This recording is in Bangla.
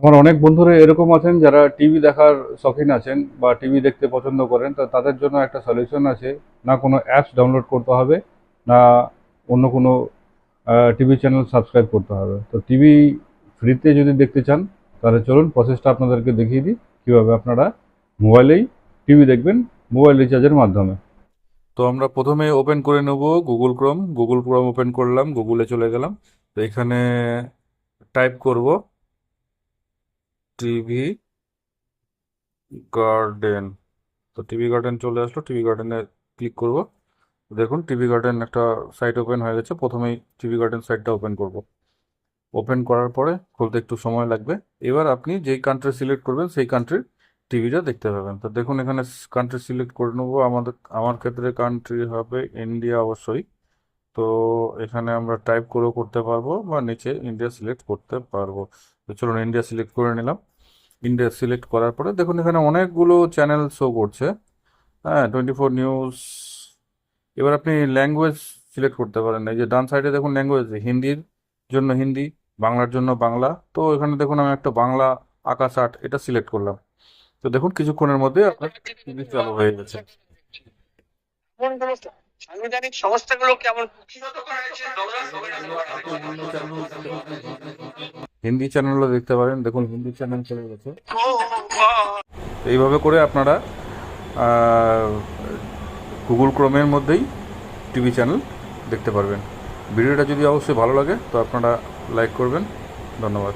আমার অনেক বন্ধুরা এরকম আছেন যারা টিভি দেখার শৌখিন আছেন বা টিভি দেখতে পছন্দ করেন, তো তাদের জন্য একটা সলিউশন আছে। না কোনো অ্যাপস ডাউনলোড করতে হবে, না অন্য কোনো টিভি চ্যানেল সাবস্ক্রাইব করতে হবে। তো টিভি ফ্রিতে যদি দেখতে চান, তাহলে চলুন প্রসেসটা আপনাদেরকে দেখিয়ে দিই কীভাবে আপনারা মোবাইলেই টিভি দেখবেন, মোবাইল রিচার্জের মাধ্যমে। তো আমরা প্রথমে ওপেন করে নেব গুগল ক্রোম ওপেন করলাম, গুগলে চলে গেলাম। তো এখানে টাইপ করব টিভি গার্ডেন। তো টিভি গার্ডেন চলে আসলো, টিভি গার্ডেনে ক্লিক করব। দেখুন টিভি গার্ডেন একটা সাইট ওপেন হয়ে গেছে। প্রথমেই টিভি গার্ডেন সাইটটা ওপেন করব। ওপেন করার পরে খুলতে একটু সময় লাগবে। এবার আপনি যেই কান্ট্রি সিলেক্ট করবেন সেই কান্ট্রির টিভিটা দেখতে পাবেন। তো দেখুন এখানে কান্ট্রি সিলেক্ট করে নেবো। আমার ক্ষেত্রে কান্ট্রি হবে ইন্ডিয়া অবশ্যই। তো এখানে আমরা টাইপ করেও করতে পারবো বা নিচে ইন্ডিয়া সিলেক্ট করতে পারবো। তো চলুন ইন্ডিয়া সিলেক্ট করে নিলাম। ইন্ডিয়া সিলেক্ট করার পরে দেখুন এখানে অনেকগুলো চ্যানেল শো করছে। হ্যাঁ, 24 নিউজ। এবার আপনি ল্যাঙ্গুয়েজ সিলেক্ট করতে পারেন। এই যে ডান সাইডে দেখুন ল্যাঙ্গুয়েজ, হিন্দির জন্য হিন্দি, বাংলার জন্য বাংলা। তো এখানে দেখুন আমি একটা বাংলা আকাশ আট এটা সিলেক্ট করলাম। তো দেখুন কিছুক্ষণের মধ্যে আপনার টিভি চালু হয়ে গেছে। কোন কোন সাংবিধানিক সংস্থাগুলো কেমন কুক্ষিগত করা হয়েছে হিন্দি চ্যানেলও দেখতে পারেন, দেখুন হিন্দি চ্যানেল চলে গেছে। এইভাবে করে আপনারা গুগল ক্রোমের মধ্যেই টিভি চ্যানেল দেখতে পারবেন। ভিডিওটা যদি অবশ্যই ভালো লাগে তো আপনারা লাইক করবেন। ধন্যবাদ।